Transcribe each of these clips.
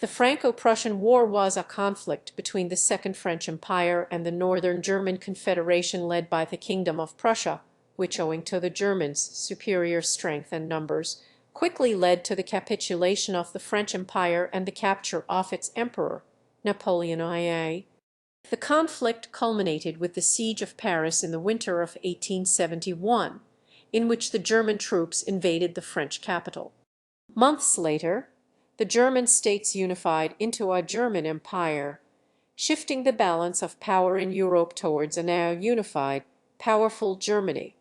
The Franco-Prussian War was a conflict between the Second French Empire and the Northern German Confederation led by the Kingdom of Prussia, which, owing to the Germans' superior strength and numbers, quickly led to the capitulation of the French Empire and the capture of its emperor, Napoleon IA. The conflict culminated with the siege of Paris in the winter of 1871, in which the German troops invaded the French capital. Months later, the German states unified into a German empire, shifting the balance of power in Europe towards a now unified, powerful Germany.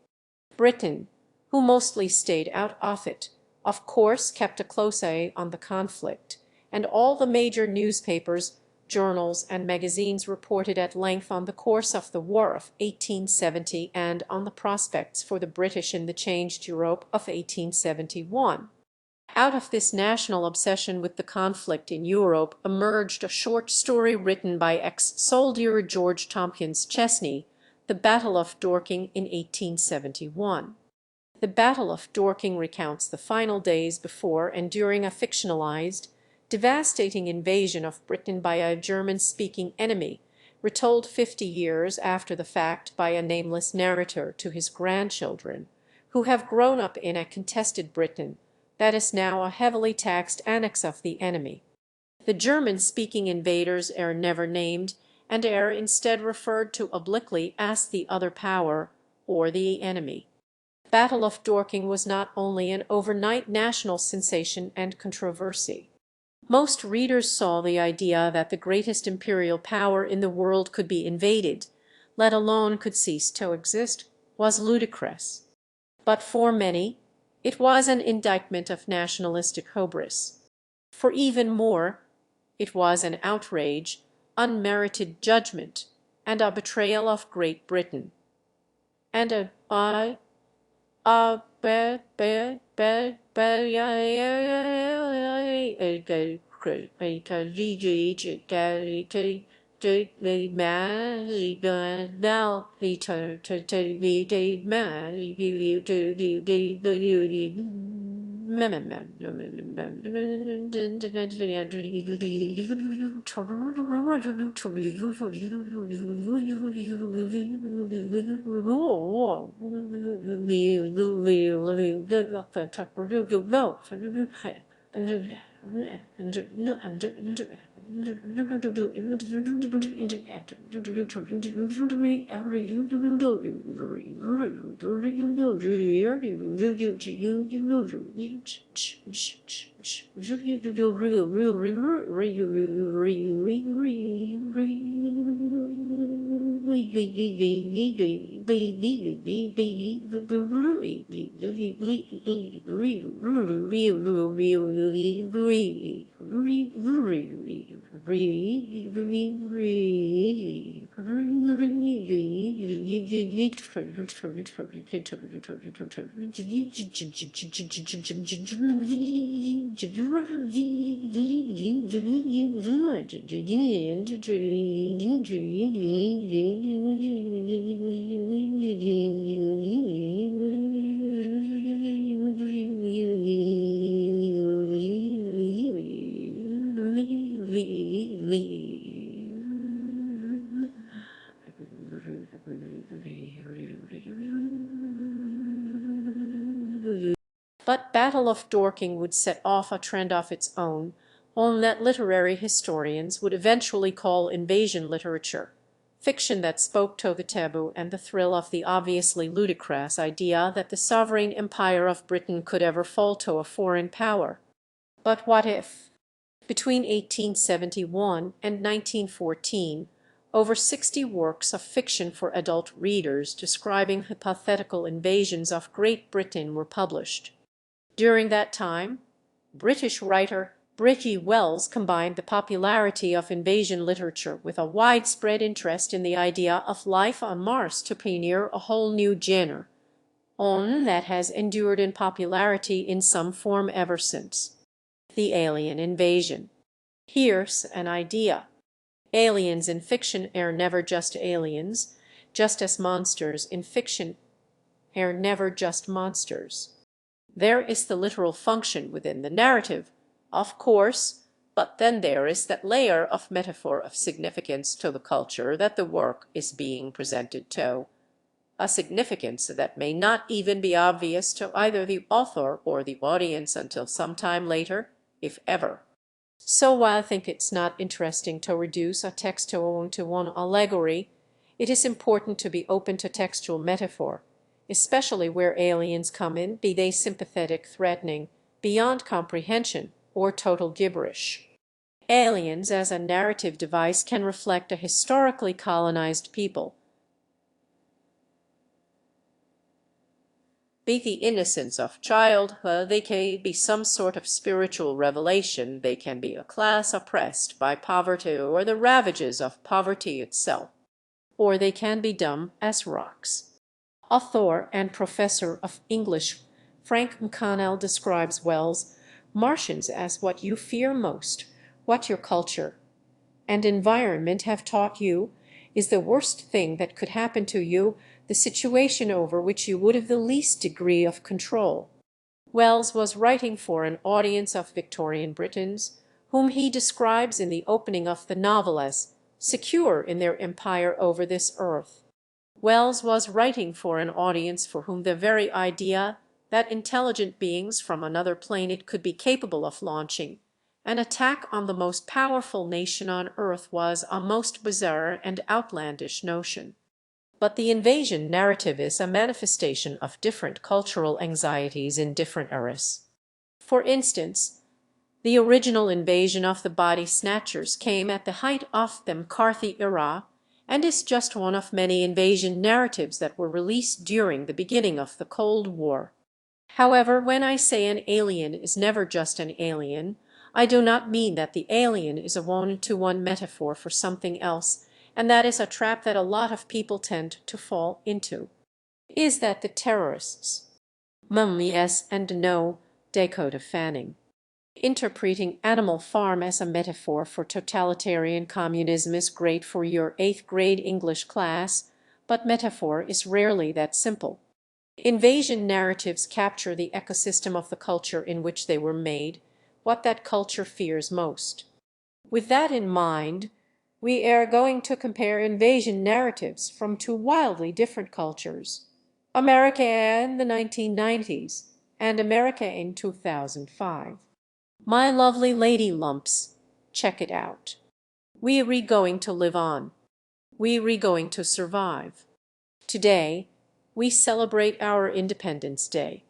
Britain, who mostly stayed out of it, of course kept a close eye on the conflict, and all the major newspapers, journals, and magazines reported at length on the course of the War of 1870 and on the prospects for the British in the changed Europe of 1871. Out of this national obsession with the conflict in Europe emerged a short story written by ex-soldier George Tompkins Chesney, The Battle of Dorking in 1871. The Battle of Dorking recounts the final days before and during a fictionalized, devastating invasion of Britain by a German-speaking enemy, retold 50 years after the fact by a nameless narrator to his grandchildren, who have grown up in a contested Britain that is now a heavily taxed annex of the enemy. The German-speaking invaders are never named, and are instead referred to obliquely as the other power, or the enemy. Battle of Dorking was not only an overnight national sensation and controversy. Most readers saw the idea that the greatest imperial power in the world could be invaded, let alone could cease to exist, was ludicrous. But for many, it was an indictment of nationalistic hubris. For even more, it was an outrage, unmerited judgment, and a betrayal of Great Britain. And But Battle of Dorking would set off a trend of its own, one that literary historians would eventually call invasion literature, fiction that spoke to the taboo and the thrill of the obviously ludicrous idea that the sovereign empire of Britain could ever fall to a foreign power. But what if? Between 1871 and 1914, over 60 works of fiction for adult readers describing hypothetical invasions of Great Britain were published. During that time, British writer Bridgie Wells combined the popularity of invasion literature with a widespread interest in the idea of life on Mars to pioneer a whole new genre, one that has endured in popularity in some form ever since: the alien invasion. Here's an idea. Aliens in fiction are never just aliens, just as monsters in fiction are never just monsters. There is the literal function within the narrative, of course, But then there is that layer of metaphor of significance to the culture that the work is being presented to, a significance that may not even be obvious to either the author or the audience until some time later, if ever. So while I think it's not interesting to reduce a text to one allegory, it is important to be open to textual metaphor, especially where aliens come in, be they sympathetic, threatening, beyond comprehension, or total gibberish. Aliens as a narrative device can reflect a historically colonized people, be the innocence of childhood, they can be some sort of spiritual revelation, they can be a class oppressed by poverty or the ravages of poverty itself, or they can be dumb as rocks. Author and professor of English Frank McConnell describes Wells' Martians as what you fear most, what your culture and environment have taught you is the worst thing that could happen to you, the situation over which you would have the least degree of control. Wells was writing for an audience of Victorian Britons, whom he describes in the opening of the novel as secure in their empire over this earth. Wells was writing for an audience for whom the very idea that intelligent beings from another planet could be capable of launching an attack on the most powerful nation on earth was a most bizarre and outlandish notion. But the invasion narrative is a manifestation of different cultural anxieties in different eras. For instance, the original invasion of the body snatchers came at the height of the McCarthy era and is just one of many invasion narratives that were released during the beginning of the Cold War. However, when I say an alien is never just an alien, I do not mean that the alien is a one-to-one metaphor for something else, and that is a trap that a lot of people tend to fall into. Is that the terrorists? Yes and no, Dakota Fanning. Interpreting Animal Farm as a metaphor for totalitarian communism is great for your 8th grade English class, but metaphor is rarely that simple. Invasion narratives capture the ecosystem of the culture in which they were made, what that culture fears most. With that in mind, we are going to compare invasion narratives from two wildly different cultures, America in the 1990s and America in 2005. My lovely lady lumps, check it out. We re going to live on. We re going to survive. Today, we celebrate our Independence Day.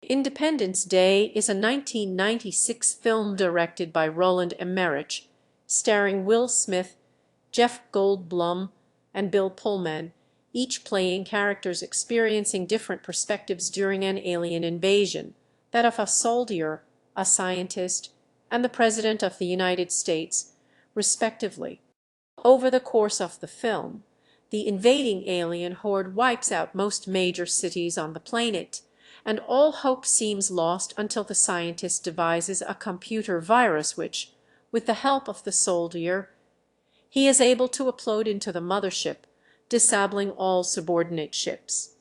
Independence Day is a 1996 film directed by Roland Emmerich, starring Will Smith, Jeff Goldblum, and Bill Pullman, each playing characters experiencing different perspectives during an alien invasion, that of a soldier, a scientist, and the President of the United States, respectively. Over the course of the film, the invading alien horde wipes out most major cities on the planet, and all hope seems lost until the scientist devises a computer virus which, with the help of the soldier, he is able to upload into the mothership, disabling all subordinate ships.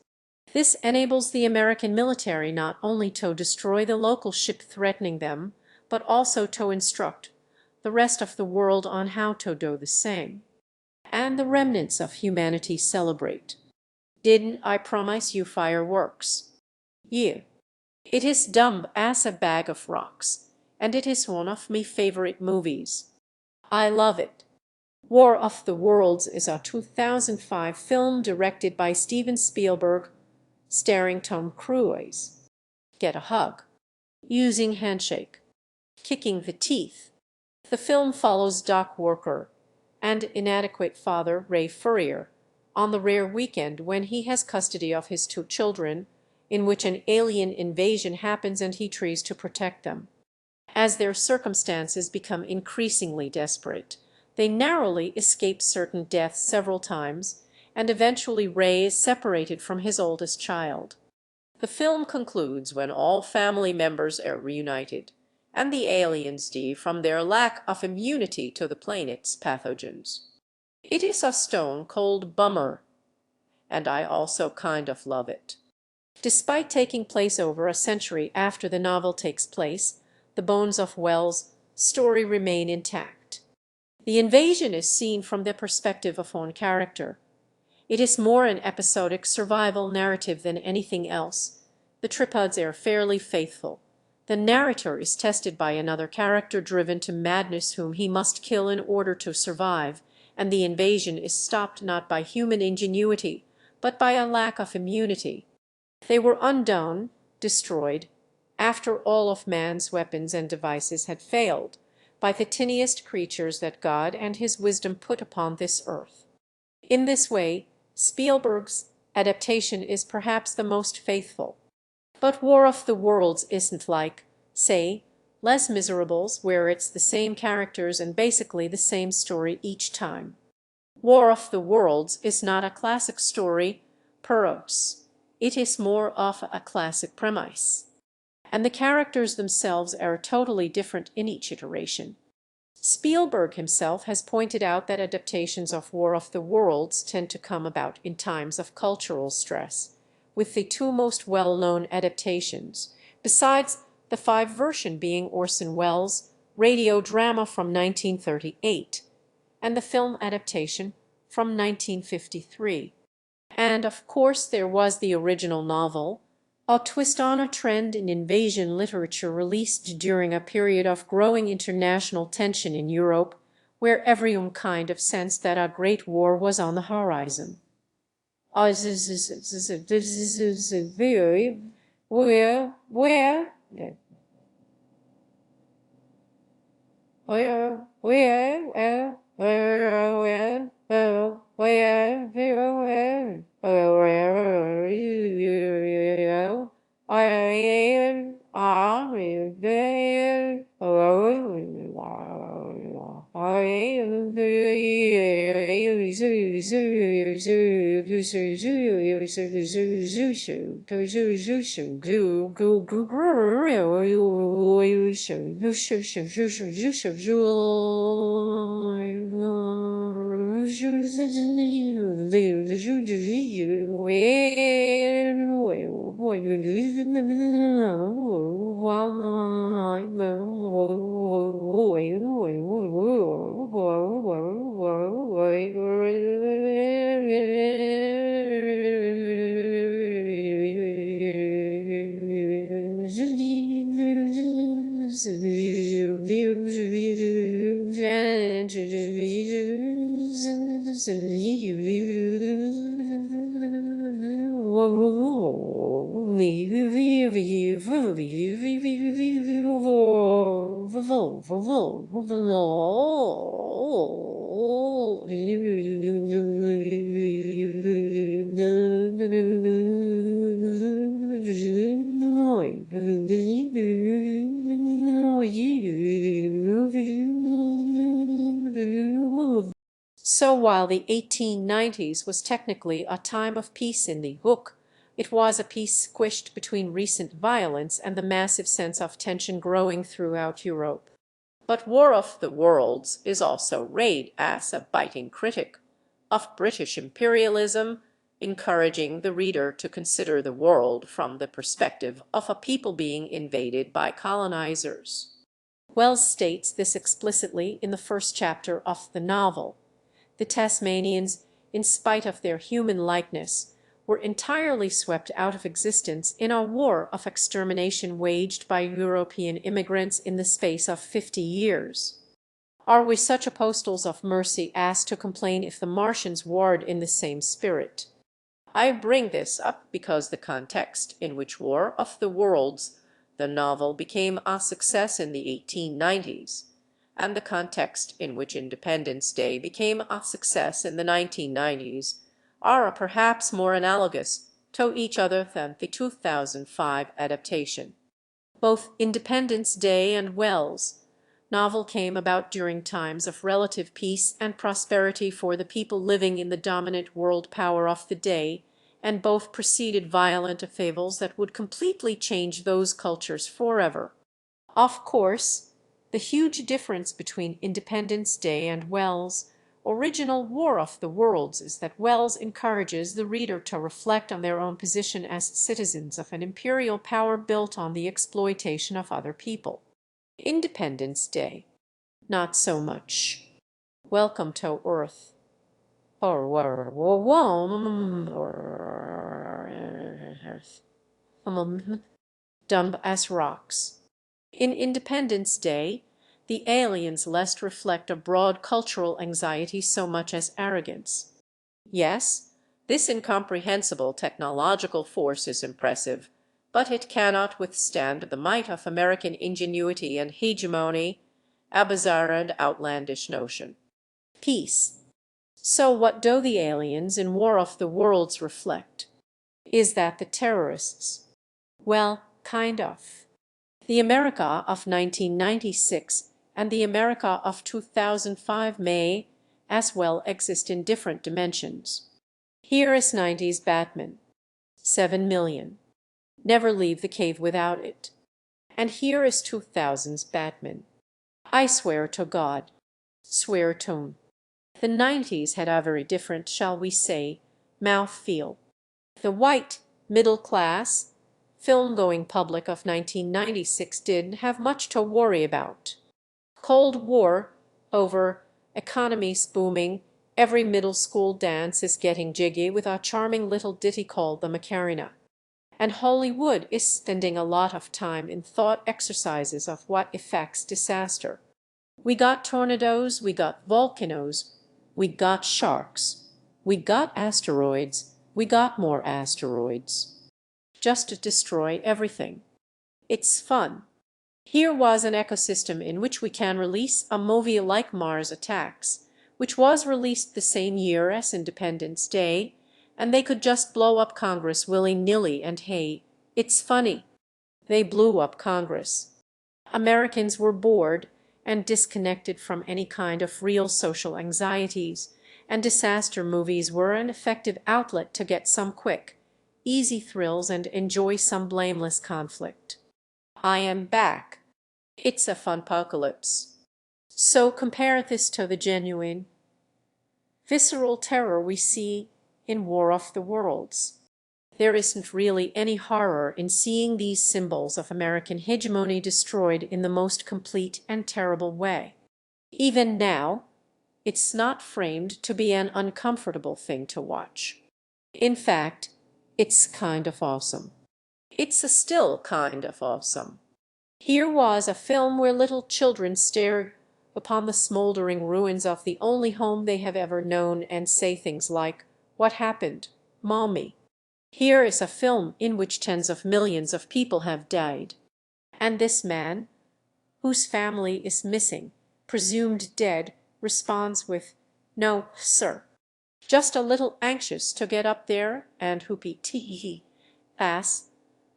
This enables the American military not only to destroy the local ship threatening them, but also to instruct the rest of the world on how to do the same. And the remnants of humanity celebrate. Didn't I promise you fireworks? Yeah. It is dumb as a bag of rocks, and it is one of my favorite movies. I love it. War of the Worlds is a 2005 film directed by Steven Spielberg, starring Tom Cruise. Get a hug. Using handshake. Kicking the teeth. The film follows Doc Worker and inadequate father Ray Furrier on the rare weekend when he has custody of his two children, in which an alien invasion happens and he tries to protect them. As their circumstances become increasingly desperate, they narrowly escape certain death several times, and eventually Ray is separated from his oldest child. The film concludes when all family members are reunited, and the aliens die from their lack of immunity to the planet's pathogens. It is a stone-cold bummer, and I also kind of love it. Despite taking place over a century after the novel takes place, the bones of Wells' story remain intact. The invasion is seen from the perspective of one character. It is more an episodic survival narrative than anything else. The tripods are fairly faithful. The narrator is tested by another character driven to madness whom he must kill in order to survive, and the invasion is stopped not by human ingenuity, but by a lack of immunity. They were undone, destroyed, after all of man's weapons and devices had failed, by the tiniest creatures that God and his wisdom put upon this earth. In this way, Spielberg's adaptation is perhaps the most faithful. But War of the Worlds isn't like, say, Les Miserables, where it's the same characters and basically the same story each time. War of the Worlds is not a classic story per os. It is more of a classic premise. And the characters themselves are totally different in each iteration. Spielberg himself has pointed out that adaptations of War of the Worlds tend to come about in times of cultural stress, with the two most well-known adaptations, besides the five version being Orson Welles' radio drama from 1938 and the film adaptation from 1953. And of course there was the original novel, a twist on a trend in invasion literature released during a period of growing international tension in Europe, where everyone kind of sensed that a great war was on the horizon. So while the 1890s was technically a time of peace in the book, it was a peace squished between recent violence and the massive sense of tension growing throughout Europe. But War of the Worlds is also rayed as a biting critic of British imperialism, encouraging the reader to consider the world from the perspective of a people being invaded by colonizers. Wells states this explicitly in the first chapter of the novel. The Tasmanians, in spite of their human likeness, were entirely swept out of existence in a war of extermination waged by European immigrants in the space of 50 years. Are we such apostles of mercy as to complain if the Martians warred in the same spirit? I bring this up because the context in which War of the Worlds, the novel, became a success in the 1890s, and the context in which Independence Day became a success in the 1990s, are perhaps more analogous to each other than the 2005 adaptation. Both Independence Day and Wells' novel came about during times of relative peace and prosperity for the people living in the dominant world power of the day, and both preceded violent upheavals that would completely change those cultures forever. Of course, the huge difference between Independence Day and Wells' original War of the Worlds is that Wells encourages the reader to reflect on their own position as citizens of an imperial power built on the exploitation of other people. Independence Day. Not so much. Welcome to Earth. Dumb as rocks. In Independence Day, the aliens less reflect a broad cultural anxiety so much as arrogance. Yes, this incomprehensible technological force is impressive, but it cannot withstand the might of American ingenuity and hegemony, a bizarre and outlandish notion. Peace. So what do the aliens in War of the Worlds reflect? Is that the terrorists? Well, kind of. The America of 1996 and the America of 2005 may as well exist in different dimensions. Here is 90s Batman. 7 million. Never leave the cave without it. And here is 2000's Batman. I swear to God. Swear to. The 90s had a very different, shall we say, mouth-feel. The white, middle-class, film-going public of 1996 didn't have much to worry about. Cold War over, economy's booming, every middle school dance is getting jiggy with a charming little ditty called the Macarena. And Hollywood is spending a lot of time in thought exercises of what affects disaster. We got tornadoes, we got volcanoes, we got sharks, we got asteroids, we got more asteroids. Just to destroy everything. It's fun. Here was an ecosystem in which we can release a movie like Mars Attacks, which was released the same year as Independence Day, and they could just blow up Congress willy-nilly and hey, it's funny. They blew up Congress. Americans were bored and disconnected from any kind of real social anxieties, and disaster movies were an effective outlet to get some quick, easy thrills and enjoy some blameless conflict. I am back. It's a funpocalypse. So compare this to the genuine, visceral terror we see in War of the Worlds. There isn't really any horror in seeing these symbols of American hegemony destroyed in the most complete and terrible way. Even now, it's not framed to be an uncomfortable thing to watch. In fact, it's kind of awesome. It's a still kind of awesome. Here was a film where little children stare upon the smoldering ruins of the only home they have ever known and say things like, "What happened, Mommy?" Here is a film in which tens of millions of people have died. And this man, whose family is missing, presumed dead, responds with, "No, sir." Just a little anxious to get up there and whoopee-tee ass,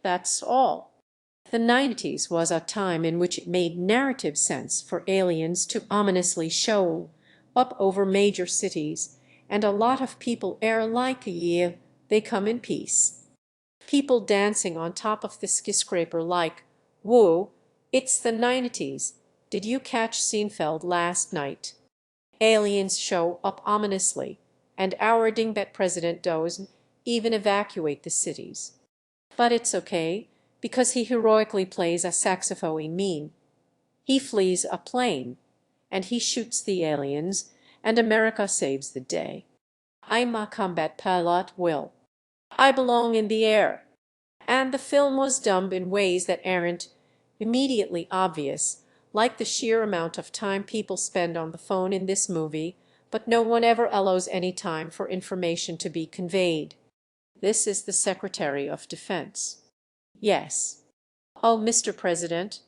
that's all. The 90s was a time in which it made narrative sense for aliens to ominously show up over major cities, and a lot of people air like, yeah, they come in peace. People dancing on top of the skyscraper like, whoa, it's the 90s. Did you catch Seinfeld last night? Aliens show up ominously, and our dingbat president doesn't even evacuate the cities. But it's okay, because he heroically plays a saxophone mean. He flees a plane, and he shoots the aliens, and America saves the day. I'm a combat pilot, Will. I belong in the air. And the film was dumb in ways that aren't immediately obvious, like the sheer amount of time people spend on the phone in this movie, but no one ever allows any time for information to be conveyed. This is the Secretary of Defense. Yes. Oh, Mr. President,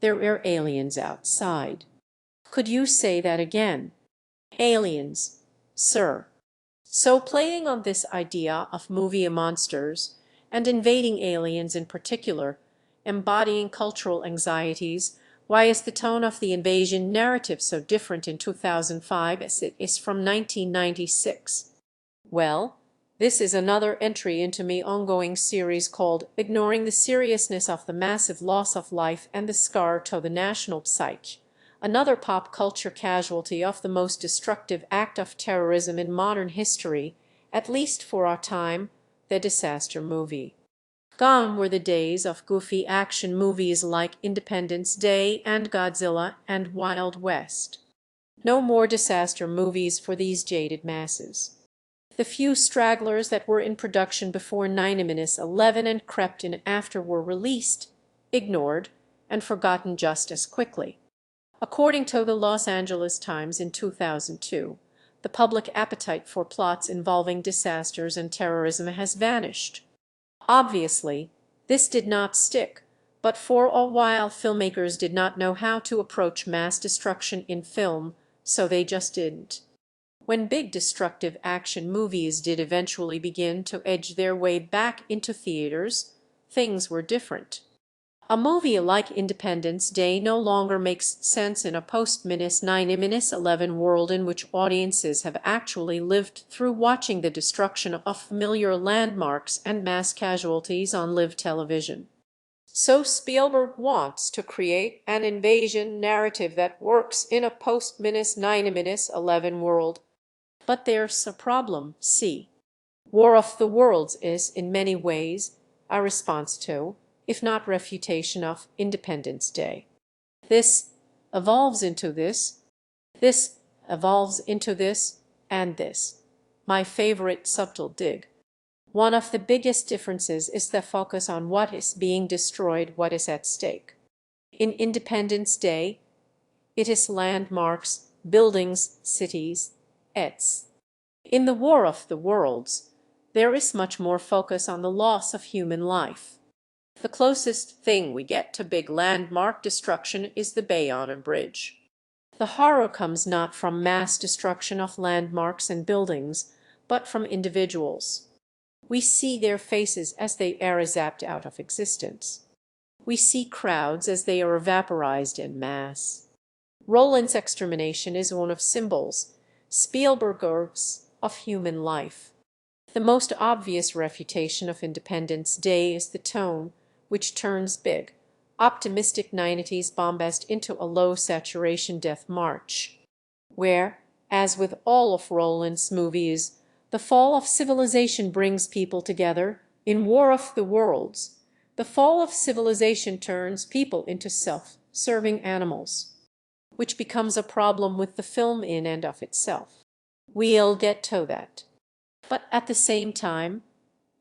there are aliens outside. Could you say that again? Aliens, sir. So playing on this idea of movie monsters, and invading aliens in particular, embodying cultural anxieties, why is the tone of the invasion narrative so different in 2005 as it is from 1996? Well, this is another entry into my ongoing series called Ignoring the Seriousness of the Massive Loss of Life and the Scar to the National Psyche, another pop culture casualty of the most destructive act of terrorism in modern history, at least for our time, the disaster movie. Gone were the days of goofy action movies like Independence Day and Godzilla and Wild West. No more disaster movies for these jaded masses. The few stragglers that were in production before 9/11 and crept in after were released, ignored, and forgotten just as quickly. According to the Los Angeles Times in 2002, the public appetite for plots involving disasters and terrorism has vanished. Obviously, this did not stick, but for a while filmmakers did not know how to approach mass destruction in film, so they just didn't. When big destructive action movies did eventually begin to edge their way back into theaters, things were different. A movie like Independence Day no longer makes sense in a post-9/11 world in which audiences have actually lived through watching the destruction of familiar landmarks and mass casualties on live television. So Spielberg wants to create an invasion narrative that works in a post-9/11 world. But there's a problem, see. War of the Worlds is, in many ways, a response to, if not refutation of, Independence Day. This evolves into this evolves into this, and this. My favorite subtle dig. One of the biggest differences is the focus on what is being destroyed, what is at stake. In Independence Day, it is landmarks, buildings, cities, etc. In the War of the Worlds, there is much more focus on the loss of human life. The closest thing we get to big landmark destruction is the Bayonne Bridge. The horror comes not from mass destruction of landmarks and buildings, but from individuals. We see their faces as they are zapped out of existence. We see crowds as they are vaporized en masse. Roland's extermination is one of symbols, Spielberg's, of human life. The most obvious refutation of Independence Day is the tone, which turns big, optimistic 90s bombast into a low-saturation death march, where, as with all of Roland's movies, the fall of civilization brings people together. In War of the Worlds, the fall of civilization turns people into self-serving animals, which becomes a problem with the film in and of itself. We'll get to that. But at the same time,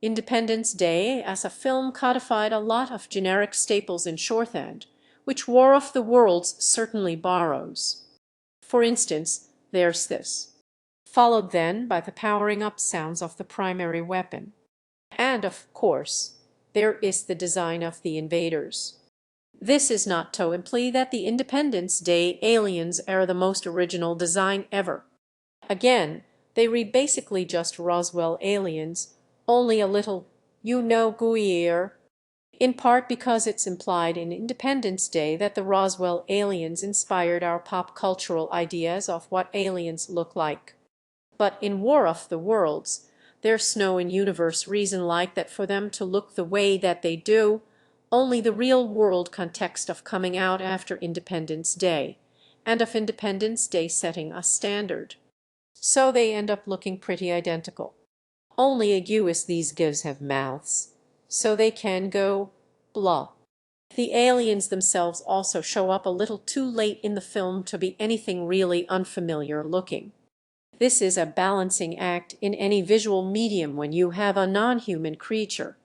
Independence Day as a film codified a lot of generic staples in shorthand, which War of the Worlds certainly borrows. For instance, there's this, followed then by the powering up sounds of the primary weapon. And, of course, there is the design of the invaders. This is not to imply that the Independence Day aliens are the most original design ever. Again, they read basically just Roswell aliens, only a little, gooier, in part because it's implied in Independence Day that the Roswell aliens inspired our pop cultural ideas of what aliens look like. But in War of the Worlds, there's no in-universe reason like that for them to look the way that they do, only the real-world context of coming out after Independence Day, and of Independence Day setting a standard. So they end up looking pretty identical. Only aguous these gives have mouths, so they can go blah. The aliens themselves also show up a little too late in the film to be anything really unfamiliar looking. This is a balancing act in any visual medium when you have a non-human creature.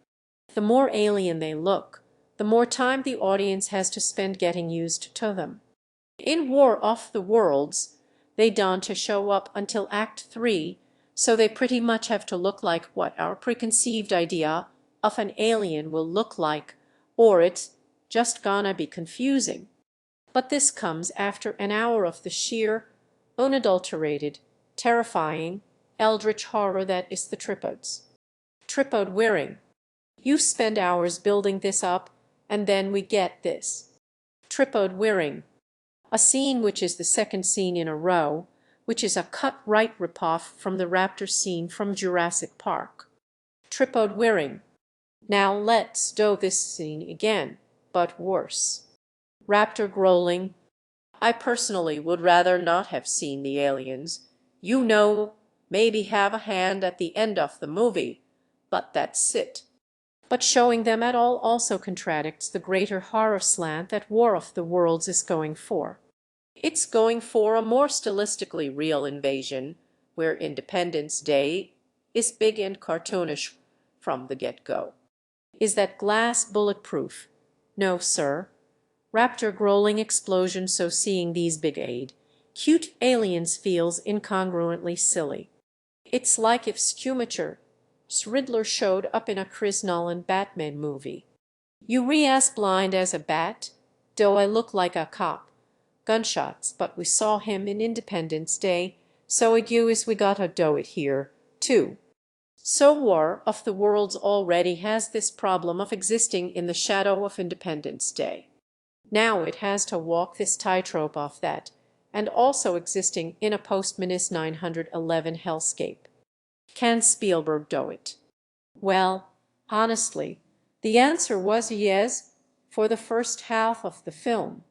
The more alien they look, the more time the audience has to spend getting used to them. In War of the Worlds, they don't show up until Act 3, so they pretty much have to look like what our preconceived idea of an alien will look like, or it's just gonna be confusing. But this comes after an hour of the sheer, unadulterated, terrifying, eldritch horror that is the tripods. Tripod wearing. You spend hours building this up, and then we get this. Tripod wearing. A scene which is the second scene in a row, which is a cut-right ripoff from the raptor scene from Jurassic Park. Tripod wearing. Now let's do this scene again, but worse. Raptor growling. I personally would rather not have seen the aliens. Maybe have a hand at the end of the movie, but that's it. But showing them at all also contradicts the greater horror slant that War of the Worlds is going for. It's going for a more stylistically real invasion, where Independence Day is big and cartoonish from the get-go. Is that glass bulletproof? No, sir. Raptor growling explosion, so seeing these big cute aliens feels incongruently silly. It's like if Schumacher Riddler showed up in a Chris Nolan Batman movie. You re as blind as a bat? Do I look like a cop? Gunshots, but we saw him in Independence Day, so it you is we gotta do it here, too. So War of the Worlds already has this problem of existing in the shadow of Independence Day. Now it has to walk this tightrope off that, and also existing in a post-Minus 911 hellscape. Can Spielberg do it? Well, honestly, the answer was yes for the first half of the film.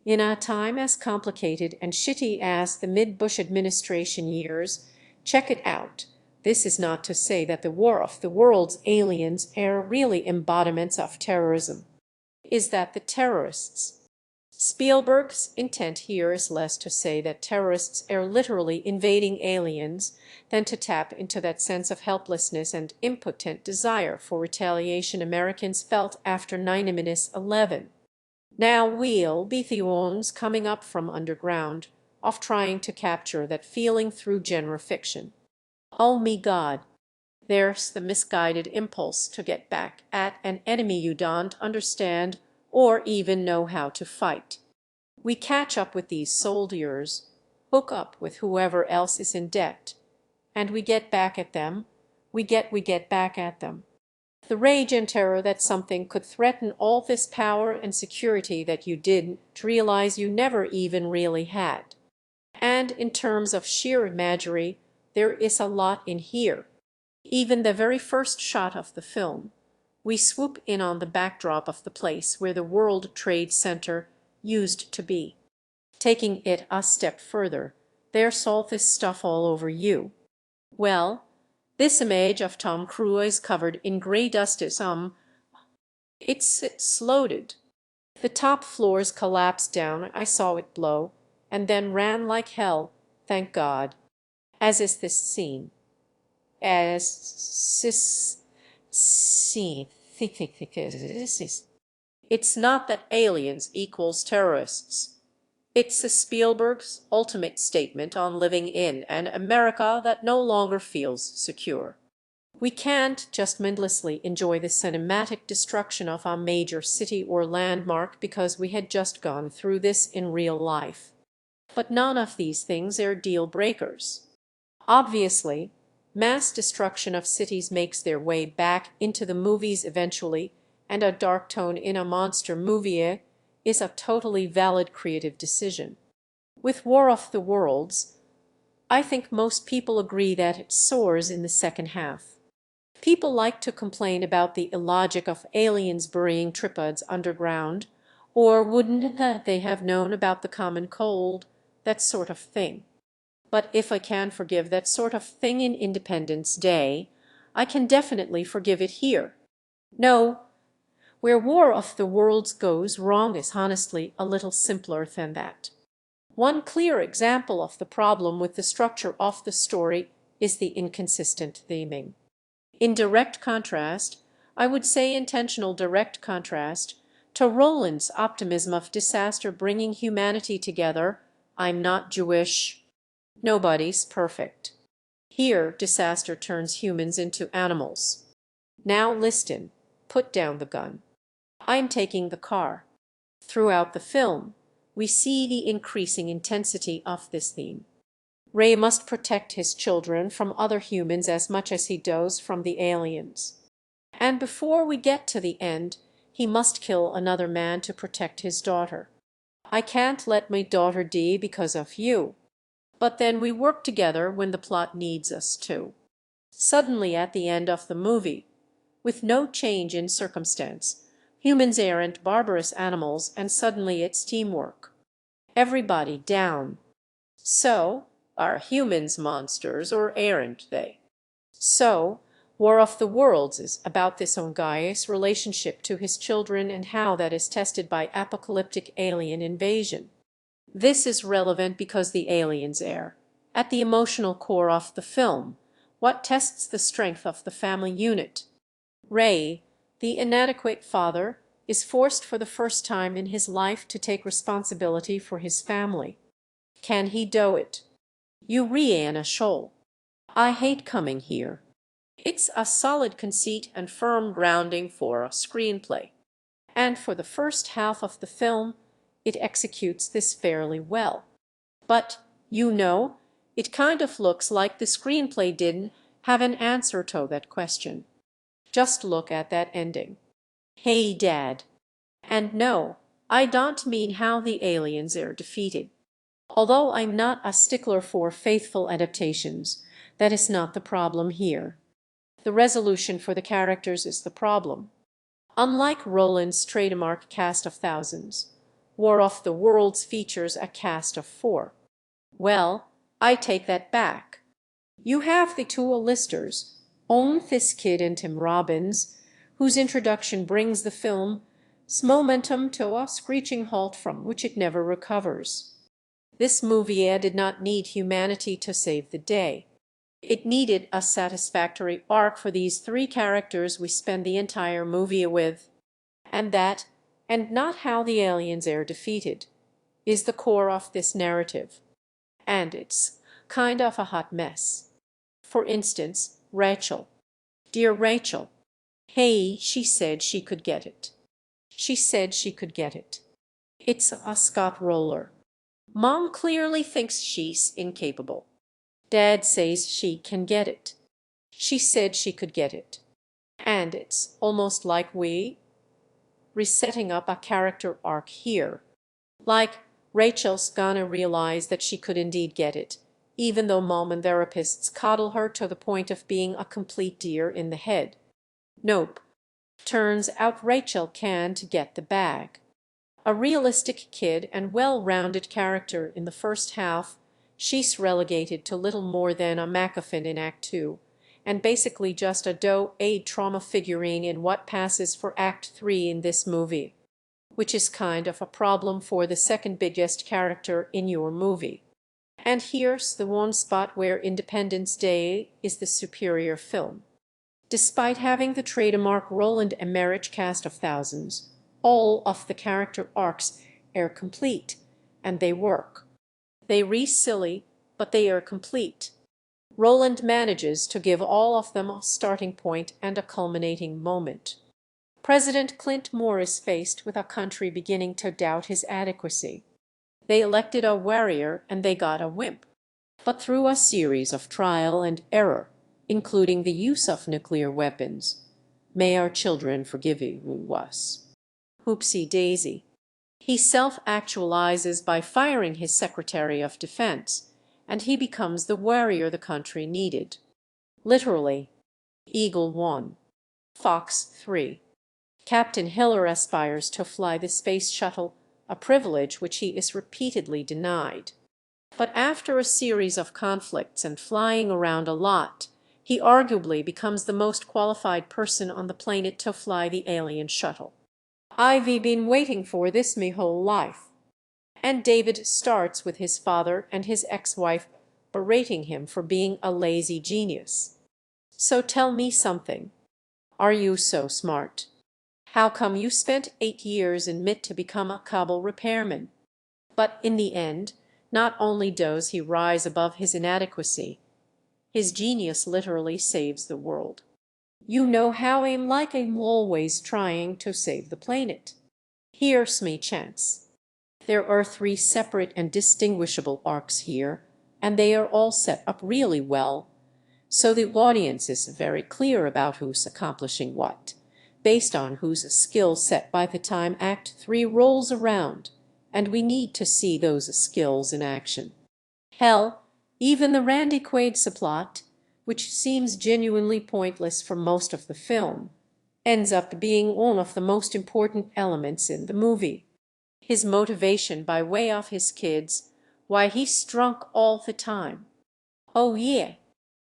In a time as complicated and shitty as the mid-Bush administration years, check it out. This is not to say that the War of the Worlds aliens are really embodiments of terrorism. Is that the terrorists? Spielberg's intent here is less to say that terrorists are literally invading aliens than to tap into that sense of helplessness and impotent desire for retaliation Americans felt after 9/11. Now we'll be the ones coming up from underground of trying to capture that feeling through genre fiction. Oh me God, there's the misguided impulse to get back at an enemy you don't understand or even know how to fight. We catch up with these soldiers, hook up with whoever else is in debt, and we get back at them. We get back at them. The rage and terror that something could threaten all this power and security that you didn't realize you never even really had. And in terms of sheer imagery, there is a lot in here. Even the very first shot of the film, we swoop in on the backdrop of the place where the World Trade Center used to be. Taking it a step further, there's all this stuff all over you. Well, this image of Tom Cruise covered in gray dust is it's loaded. The top floors collapsed down, I saw it blow, and then ran like hell, thank God. As is this scene. As this scene. It's not that aliens equals terrorists. It's a Spielberg's ultimate statement on living in an America that no longer feels secure. We can't just mindlessly enjoy the cinematic destruction of a major city or landmark because we had just gone through this in real life. But none of these things are deal breakers. Obviously, mass destruction of cities makes their way back into the movies eventually, and a dark tone in a monster movie is a totally valid creative decision. With War of the Worlds, I think most people agree that it soars in the second half. People like to complain about the illogic of aliens burying tripods underground, or wouldn't they have known about the common cold, that sort of thing. But if I can forgive that sort of thing in Independence Day, I can definitely forgive it here. No, where War of the Worlds goes wrong is honestly a little simpler than that. One clear example of the problem with the structure of the story is the inconsistent theming. In direct contrast, I would say intentional direct contrast, to Roland's optimism of disaster bringing humanity together, I'm not Jewish. Nobody's perfect. Here, disaster turns humans into animals. Now listen, put down the gun. I'm taking the car. Throughout the film, we see the increasing intensity of this theme. Ray must protect his children from other humans as much as he does from the aliens. And before we get to the end, he must kill another man to protect his daughter. I can't let my daughter die because of you. But then we work together when the plot needs us to. Suddenly at the end of the movie, with no change in circumstance, humans aren't barbarous animals, and suddenly it's teamwork. Everybody down. So, are humans monsters or aren't they? So, War of the Worlds is about this Ongai's relationship to his children and how that is tested by apocalyptic alien invasion. This is relevant because the aliens are, at the emotional core of the film, what tests the strength of the family unit. Ray, the inadequate father, is forced for the first time in his life to take responsibility for his family. Can he do it? Uriana Shoal. I hate coming here. It's a solid conceit and firm grounding for a screenplay. And for the first half of the film, it executes this fairly well. But, it kind of looks like the screenplay didn't have an answer to that question. Just look at that ending. Hey, Dad. And no, I don't mean how the aliens are defeated. Although I'm not a stickler for faithful adaptations, that is not the problem here. The resolution for the characters is the problem. Unlike Roland's trademark cast of thousands, War of the Worlds features a cast of 4. Well, I take that back. You have the two A-listers, Owen Thiskid and Tim Robbins, whose introduction brings the film's momentum to a screeching halt from which it never recovers. This movie did not need humanity to save the day. It needed a satisfactory arc for these 3 characters we spend the entire movie with. And that, and not how the aliens are defeated, is the core of this narrative. And it's kind of a hot mess. For instance, Rachel. Dear Rachel. Hey, she said she could get it. She said she could get it. It's a Scott roller. Mom clearly thinks she's incapable. Dad says she can get it. She said she could get it. And it's almost like resetting up a character arc here. Like Rachel's gonna realize that she could indeed get it, even though mom and therapists coddle her to the point of being a complete deer in the head. Nope. Turns out Rachel can't get the bag. A realistic kid and well-rounded character in the first half, she's relegated to little more than a MacGuffin in Act 2, and basically just a doe-aid trauma figurine in what passes for Act 3 in this movie, which is kind of a problem for the second biggest character in your movie. And here's the one spot where Independence Day is the superior film. Despite having the trademark Roland Emmerich cast of thousands, all of the character arcs are complete, and they work. They re-silly, but they are complete. Roland manages to give all of them a starting point and a culminating moment. President Clint Moore is faced with a country beginning to doubt his adequacy. They elected a warrior and they got a wimp. But through a series of trial and error, including the use of nuclear weapons, may our children forgive us. Oopsie daisy. He self-actualizes by firing his Secretary of Defense, and he becomes the warrior the country needed. Literally. Eagle 1. Fox 3. Captain Hiller aspires to fly the space shuttle, a privilege which he is repeatedly denied. But after a series of conflicts and flying around a lot, he arguably becomes the most qualified person on the planet to fly the alien shuttle. I've been waiting for this me whole life. And David starts with his father and his ex-wife berating him for being a lazy genius. So tell me something. Are you so smart? How come you spent 8 years in MIT to become a cable repairman? But in the end, not only does he rise above his inadequacy, his genius literally saves the world. You know how I'm always trying to save the planet. Here's me chance. There are 3 separate and distinguishable arcs here, and they are all set up really well, so the audience is very clear about who's accomplishing what, based on whose skill set by the time Act 3 rolls around, and we need to see those skills in action. Hell, even the Randy Quaid subplot, which seems genuinely pointless for most of the film, ends up being one of the most important elements in the movie. His motivation by way of his kids, why he's drunk all the time. Oh yeah,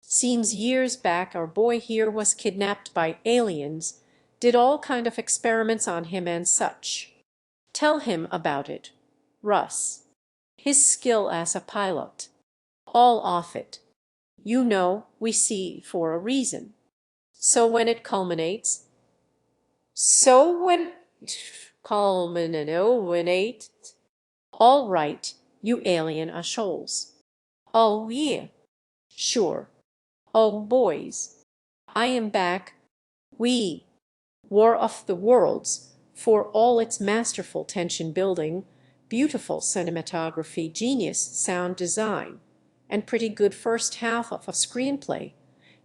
Seems years back our boy here was kidnapped by aliens, did all kind of experiments on him and such. Tell him about it. Russ. His skill as a pilot. All off it. You know, we see for a reason. So when it culminates, so when culminate, all right, you alien a shoals. Oh yeah, sure. Oh boys, I am back. We, War of the Worlds, for all its masterful tension building, beautiful cinematography, genius sound design, and pretty good first half of a screenplay,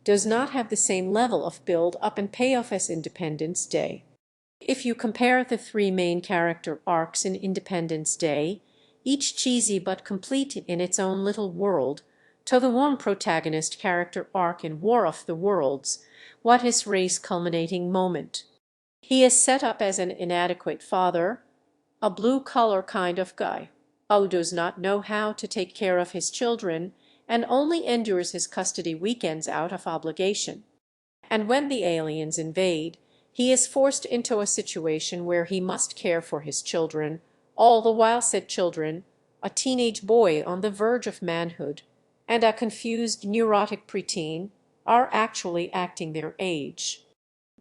does not have the same level of build-up and payoff as Independence Day. If you compare the three main character arcs in Independence Day, each cheesy but complete in its own little world, to the one protagonist character arc in War of the Worlds, what is Ray's culminating moment? He is set up as an inadequate father, a blue-collar kind of guy, who does not know how to take care of his children and only endures his custody weekends out of obligation. And when the aliens invade, he is forced into a situation where he must care for his children, all the while said children, a teenage boy on the verge of manhood, and a confused neurotic preteen, are actually acting their age.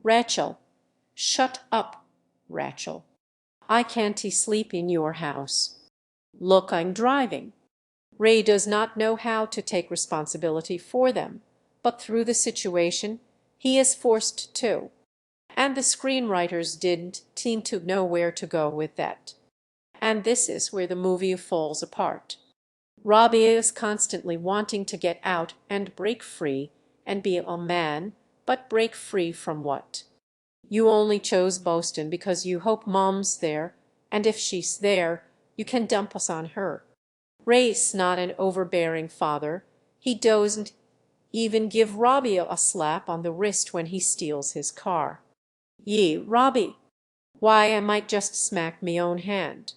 Rachel. Shut up, Rachel. I can't sleep in your house. Look, I'm driving. Ray does not know how to take responsibility for them, but through the situation, he is forced to. And the screenwriters didn't seem to know where to go with that. And this is where the movie falls apart. Robbie is constantly wanting to get out and break free and be a man, but break free from what? You only chose Boston because you hope mom's there, and if she's there, you can dump us on her. Ray's not an overbearing father. He doesn't even give Robbie a slap on the wrist when he steals his car. Ye, Robbie, why I might just smack me own hand.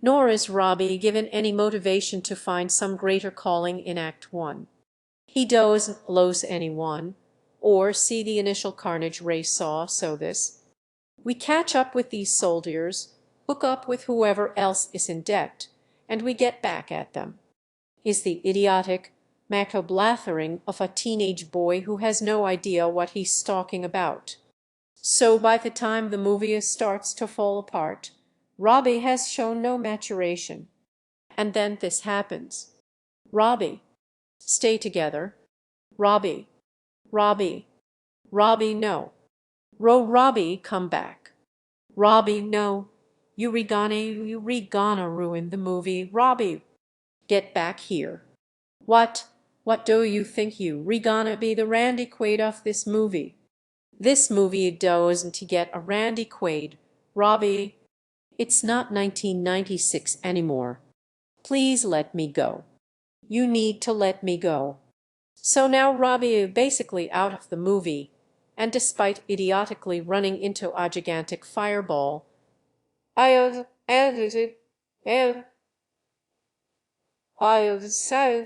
Nor is Robbie given any motivation to find some greater calling in Act 1. He doesn't lose anyone, or see the initial carnage Ray saw, so this. We catch up with these soldiers, hook up with whoever else is in debt, and we get back at them. Is the idiotic macoblathering of a teenage boy who has no idea what he's talking about. So by the time the movie starts to fall apart, Robbie has shown no maturation. And then this happens. Robbie, stay together. Robbie, Robbie, Robbie, no. Robbie, come back. Robbie, no. You re-gonna ruin the movie. Robbie, get back here. What do you think you re-gonna be the Randy Quaid of this movie? This movie doesn't get a Randy Quaid. Robbie, it's not 1996 anymore. Please let me go. You need to let me go. So now Robbie is basically out of the movie, and despite idiotically running into a gigantic fireball, I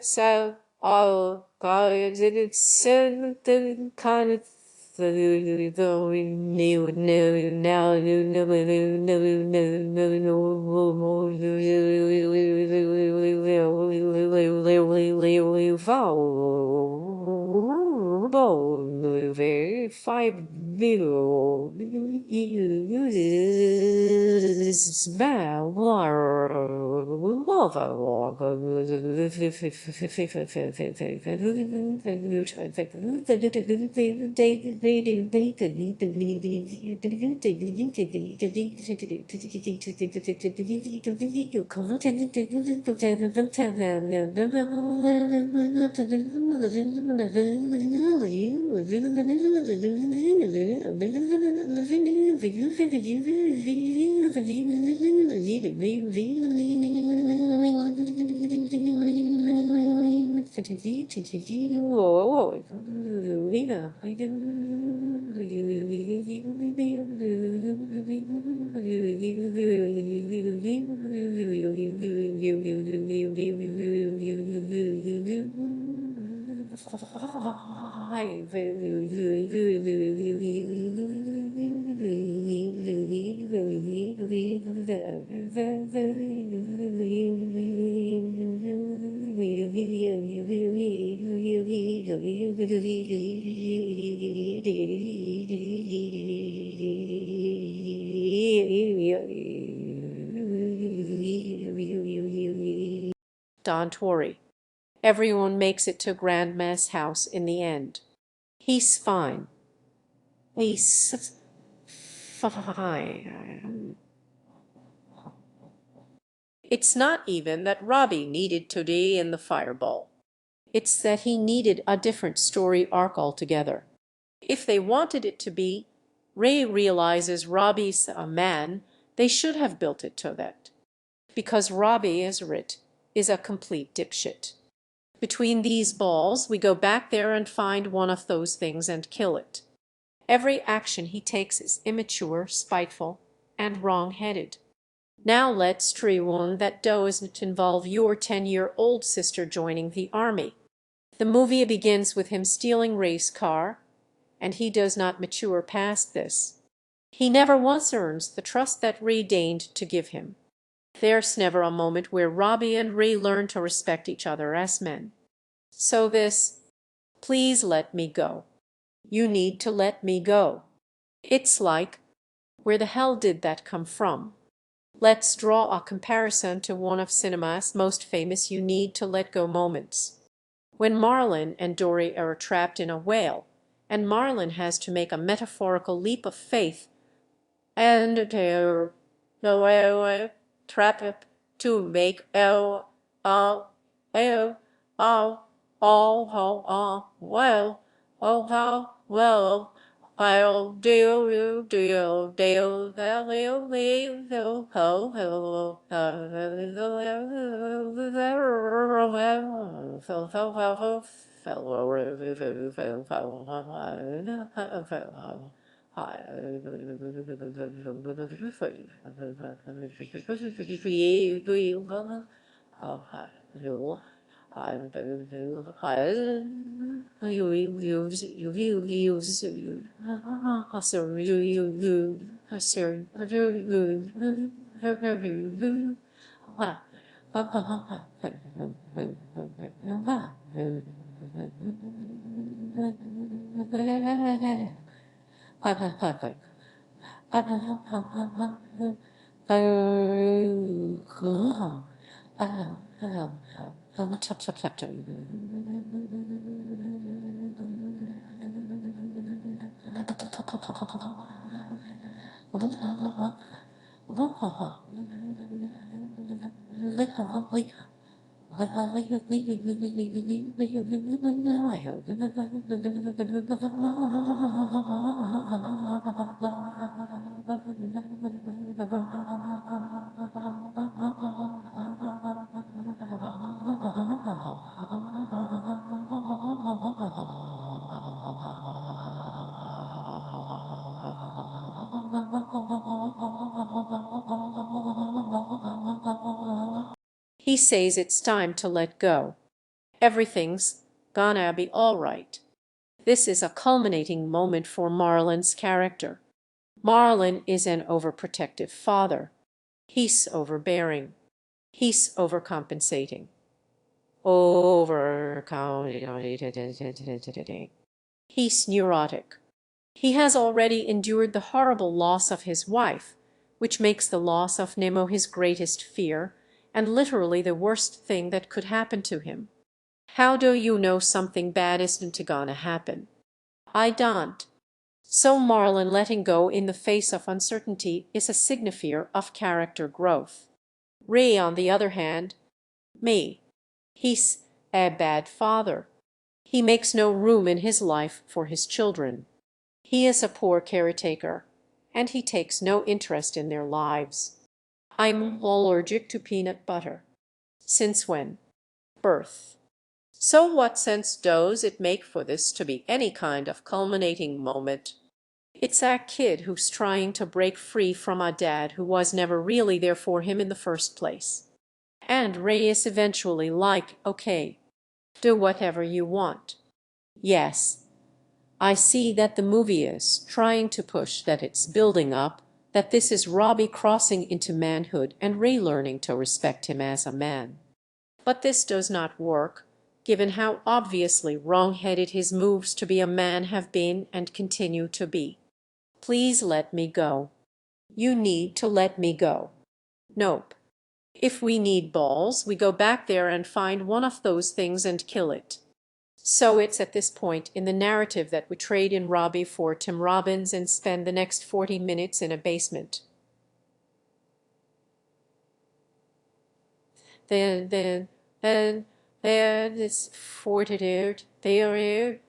so oh God, it's the kind of though we knew now five Don't worry. Everyone makes it to Grandma's house in the end. He's fine. He's fine. It's not even that Robbie needed to be in the fireball. It's that he needed a different story arc altogether. If they wanted it to be, Ray realizes Robbie's a man, they should have built it to that. Because Robbie is a complete dipshit. Between these balls, we go back there and find one of those things and kill it. Every action he takes is immature, spiteful, and wrong-headed. Now let's streamline that doesn't involve your 10-year-old sister joining the army. The movie begins with him stealing Ray's car, and he does not mature past this. He never once earns the trust that Ray deigned to give him. There's never a moment where Robbie and Ray learn to respect each other as men. So this, please let me go. You need to let me go. It's like, where the hell did that come from? Let's draw a comparison to one of cinema's most famous you need to let go moments. When Marlin and Dory are trapped in a whale, and Marlin has to make a metaphorical leap of faith, and they're the whale trapped to make well, well, I'll He says it's time to let go. Everything's gonna be all right. This is a culminating moment for Marlin's character. Marlin is an overprotective father. He's overbearing. He's overcompensating. He's neurotic. He has already endured the horrible loss of his wife, which makes the loss of Nemo his greatest fear, and literally the worst thing that could happen to him. How do you know something bad isn't gonna happen? I don't. So Marlin letting go in the face of uncertainty is a signifier of character growth. Ray, on the other hand, he's a bad father. He makes no room in his life for his children. He is a poor caretaker, and he takes no interest in their lives. I'm allergic to peanut butter. Since when? Birth. So what sense does it make for this to be any kind of culminating moment? It's a kid who's trying to break free from a dad who was never really there for him in the first place. And Ray is eventually like, okay, do whatever you want. Yes, I see that the movie is trying to push, that it's building up, that this is Robbie crossing into manhood and Ray learning to respect him as a man. But this does not work, given how obviously wrong-headed his moves to be a man have been and continue to be. Please let me go. You need to let me go. Nope. If we need balls, we go back there and find one of those things and kill it. So it's at this point in the narrative that we trade in Robbie for Tim Robbins and spend the next 40 minutes in a basement. Then, this fortitude, there,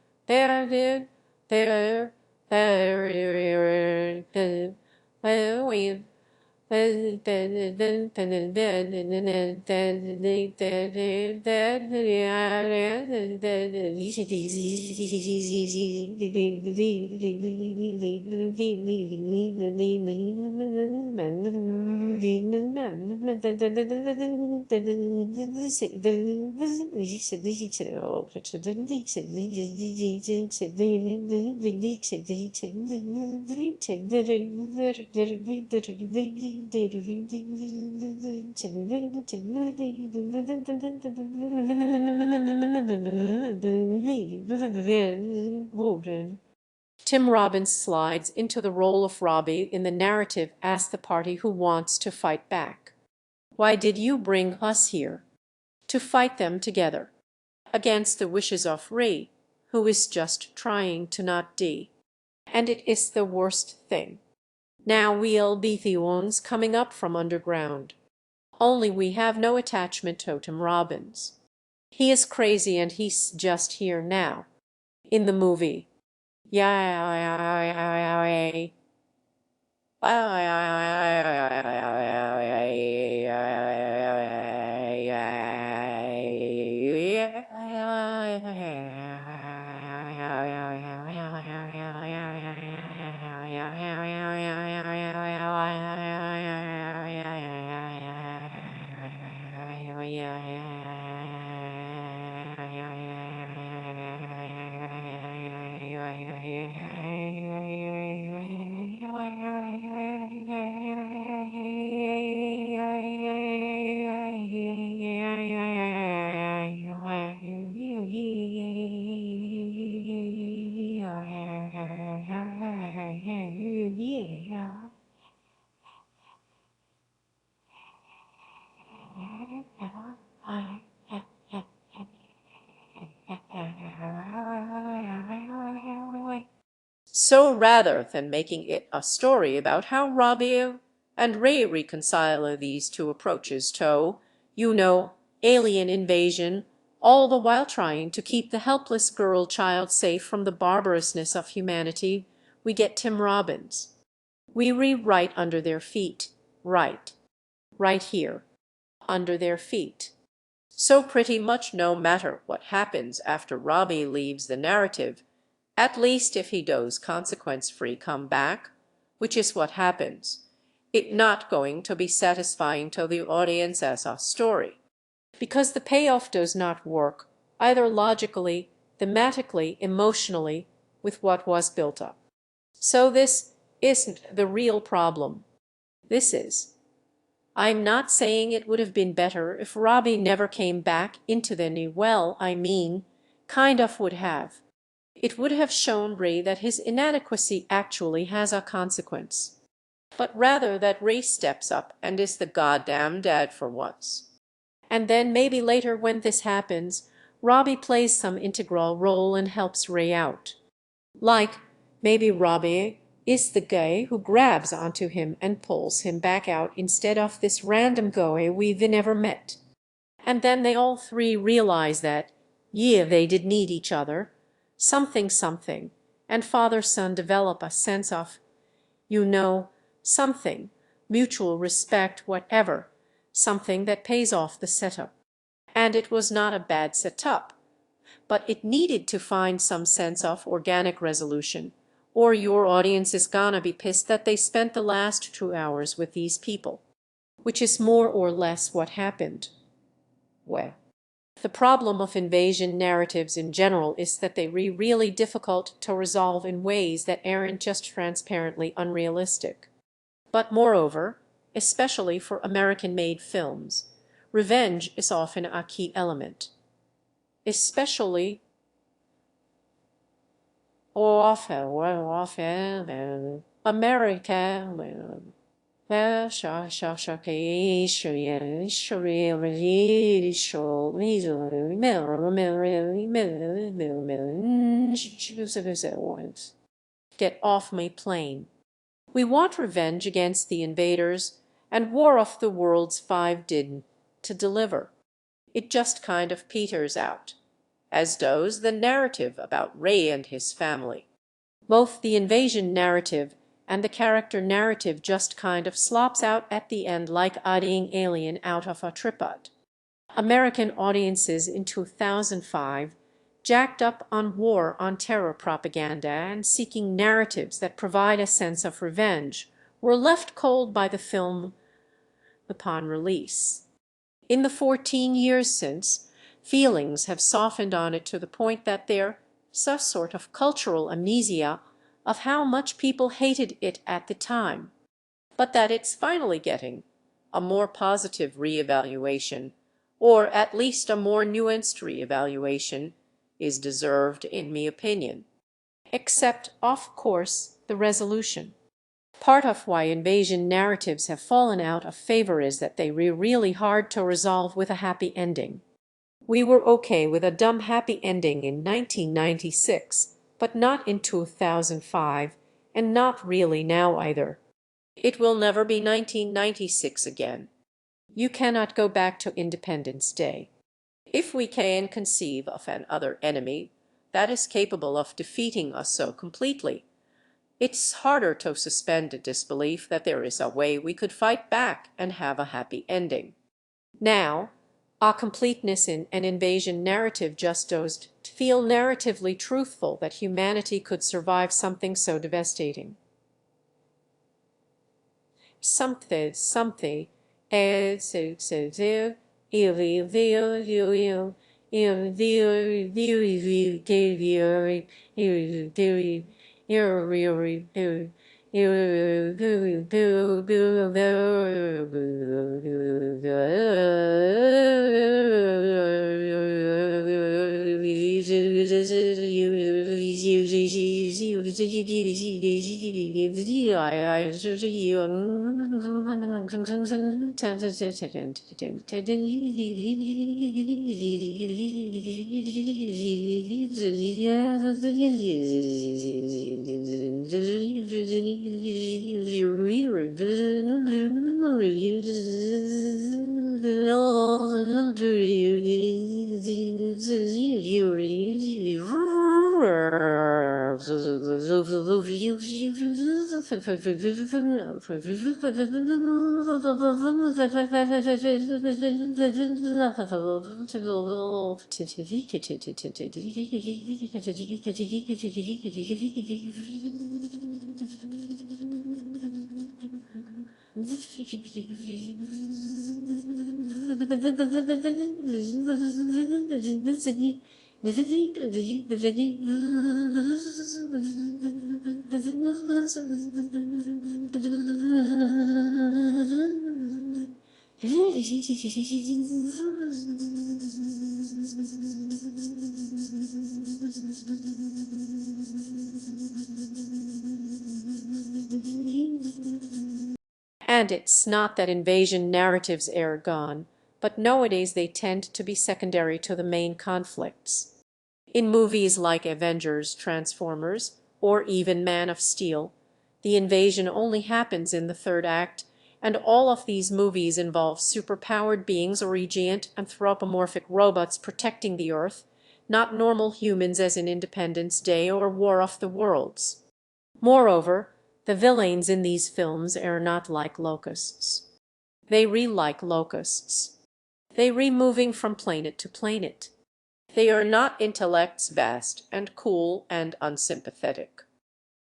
Tim Robbins slides into the role of Robbie in the narrative as the party who wants to fight back. Why did you bring us here? To fight them together, against the wishes of Ray, who is just trying to not die. And it is the worst thing. Now we'll be the ones coming up from underground. Only we have no attachment to Tim Robbins. He is crazy and he's just here now. In the movie. Yeah. So rather than making it a story about how Robbie and Ray reconcile these two approaches to, alien invasion, all the while trying to keep the helpless girl child safe from the barbarousness of humanity, we get Tim Robbins. We rewrite under their feet, right here, under their feet. So pretty much no matter what happens after Robbie leaves the narrative, at least if he does consequence-free come back, which is what happens, it not going to be satisfying to the audience as a story, because the payoff does not work, either logically, thematically, emotionally, with what was built up. So this isn't the real problem. This is. I'm not saying it would have been better if Robbie never came back into the new well, I mean, kind of would have. It would have shown Ray that his inadequacy actually has a consequence. But rather that Ray steps up and is the goddamn dad for once. And then maybe later when this happens, Robbie plays some integral role and helps Ray out. Like, maybe Robbie is the guy who grabs onto him and pulls him back out instead of this random guy we've never met. And then they all three realize that, yeah, they did need each other, something, and father-son develop a sense of, something, mutual respect, whatever, something that pays off the setup. And it was not a bad setup, but it needed to find some sense of organic resolution, or your audience is gonna be pissed that they spent the last 2 hours with these people, which is more or less what happened. Well. The problem of invasion narratives in general is that they are really difficult to resolve in ways that aren't just transparently unrealistic. But moreover, especially for American-made films, revenge is often a key element. Especially often American Get off my plane. We want revenge against the invaders, and War of the Worlds 5 didn't to deliver. It just kind of peters out, as does the narrative about Ray and his family. Both the invasion narrative and the character narrative just kind of slops out at the end like adding alien out of a tripod. American audiences in 2005, jacked up on war on terror propaganda and seeking narratives that provide a sense of revenge, were left cold by the film upon release. In the 14 years since, feelings have softened on it to the point that there's a sort of cultural amnesia of how much people hated it at the time, but that it's finally getting a more positive reevaluation, or at least a more nuanced reevaluation, is deserved in my opinion. Except, of course, the resolution. Part of why invasion narratives have fallen out of favor is that they were really hard to resolve with a happy ending. We were okay with a dumb happy ending in 1996, but not in 2005, and not really now either. It will never be 1996 again. You cannot go back to Independence Day. If we can conceive of an other enemy that is capable of defeating us so completely, it's harder to suspend disbelief that there is a way we could fight back and have a happy ending. Now, a completeness in an invasion narrative just does to feel narratively truthful that humanity could survive something so devastating. Something, And it's not that invasion narratives are gone, but nowadays they tend to be secondary to the main conflicts. In movies like Avengers, Transformers, or even Man of Steel, the invasion only happens in the third act, and all of these movies involve superpowered beings or giant anthropomorphic robots protecting the Earth, not normal humans as in Independence Day or War of the Worlds. Moreover, the villains in these films are not like locusts. They like locusts. They moving from planet to planet. They are not intellects vast and cool and unsympathetic.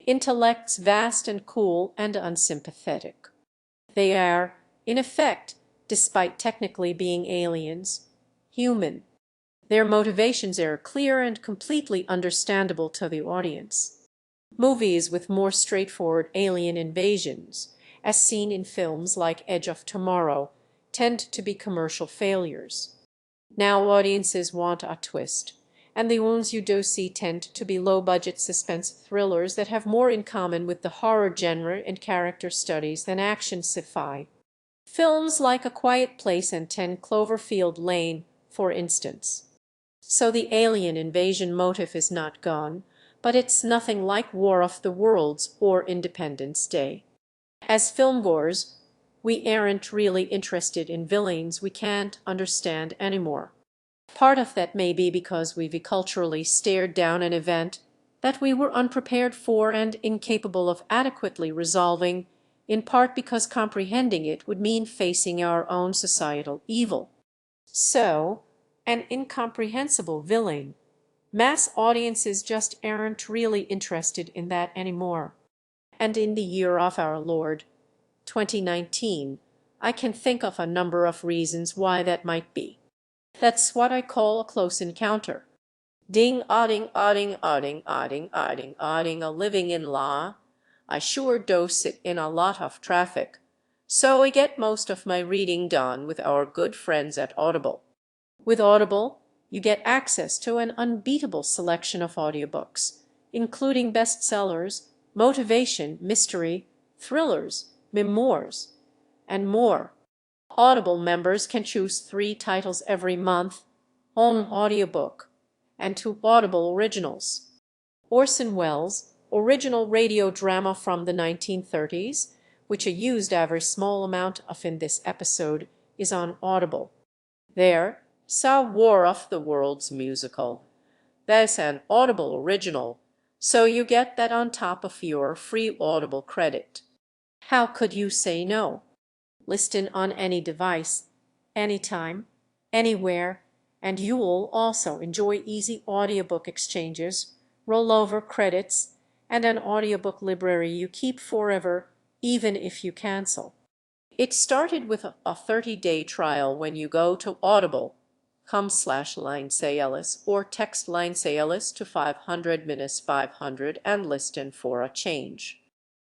Intellects vast and cool and unsympathetic. They are, in effect, despite technically being aliens, human. Their motivations are clear and completely understandable to the audience. Movies with more straightforward alien invasions, as seen in films like Edge of Tomorrow, tend to be commercial failures. Now audiences want a twist, and the ones you do see tend to be low-budget suspense thrillers that have more in common with the horror genre and character studies than action sci-fi. Films like A Quiet Place and 10 Cloverfield Lane, for instance. So the alien invasion motive is not gone, but it's nothing like War of the Worlds or Independence Day. As filmgoers, we aren't really interested in villains we can't understand anymore. Part of that may be because we've culturally stared down an event that we were unprepared for and incapable of adequately resolving, in part because comprehending it would mean facing our own societal evil. So, an incomprehensible villain. Mass audiences just aren't really interested in that anymore. And in the year of our Lord, 2019, I can think of a number of reasons why that might be. That's what I call a close encounter. Ding-odding, odding, odding, odding, odding, odding, a living in law. I sure do sit in a lot of traffic, so I get most of my reading done with our good friends at Audible. With Audible, you get access to an unbeatable selection of audiobooks, including bestsellers, motivation, mystery, thrillers, memoirs, and more. Audible members can choose 3 titles every month on audiobook and 2 Audible originals. Orson Welles' original radio drama from the 1930s, which I used a very small amount of in this episode, is on Audible. There, saw War of the Worlds musical. That's an Audible original, so you get that on top of your free Audible credit. How could you say no? Listen on any device, anytime, anywhere, and you'll also enjoy easy audiobook exchanges, rollover credits, and an audiobook library you keep forever, even if you cancel. It started with a 30-day trial when you go to audible.com/Lindsay Ellis or text Lindsay Ellis to 500 500 and listen for a change.